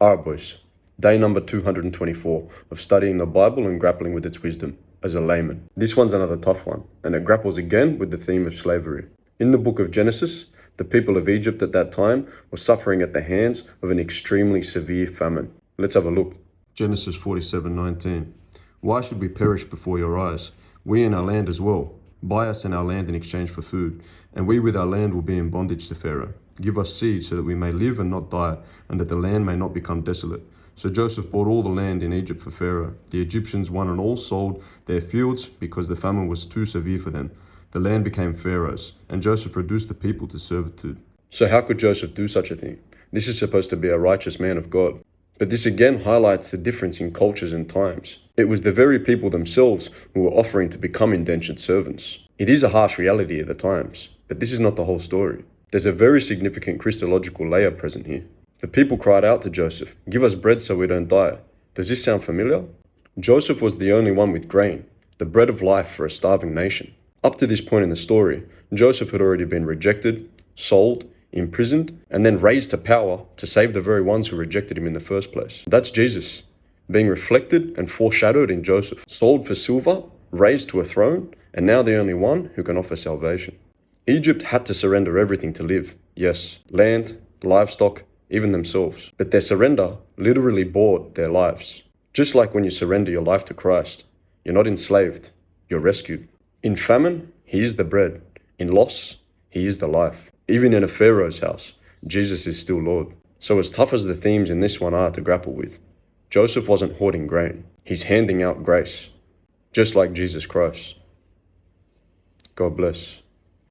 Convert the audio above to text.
Alright boys, day number 224 of studying the Bible and grappling with its wisdom as a layman. This one's another tough one, and it grapples again with the theme of slavery. In the book of Genesis, the people of Egypt at that time were suffering at the hands of an extremely severe famine. Let's have a look. Genesis 47:19. Why should we perish before your eyes? We and our land as well. Buy us and our land in exchange for food, and we with our land will be in bondage to Pharaoh. Give us seed so that we may live and not die, and that the land may not become desolate. So Joseph bought all the land in Egypt for Pharaoh. The Egyptians, one and all, sold their fields because the famine was too severe for them. The land became Pharaoh's, and Joseph reduced the people to servitude. So how could Joseph do such a thing? This is supposed to be a righteous man of God. But this again highlights the difference in cultures and times. It was the very people themselves who were offering to become indentured servants. It is a harsh reality at the times, but this is not the whole story. There's a very significant Christological layer present here. The people cried out to Joseph, "Give us bread so we don't die." Does this sound familiar? Joseph was the only one with grain, the bread of life for a starving nation. Up to this point in the story, Joseph had already been rejected, sold, imprisoned, and then raised to power to save the very ones who rejected him in the first place. That's Jesus, being reflected and foreshadowed in Joseph, sold for silver, raised to a throne, and now the only one who can offer salvation. Egypt had to surrender everything to live. Yes, land, livestock, even themselves. But their surrender literally bought their lives. Just like when you surrender your life to Christ, you're not enslaved, you're rescued. In famine, he is the bread. In loss, he is the life. Even in a Pharaoh's house, Jesus is still Lord. So as tough as the themes in this one are to grapple with, Joseph wasn't hoarding grain. He's handing out grace, just like Jesus Christ. God bless.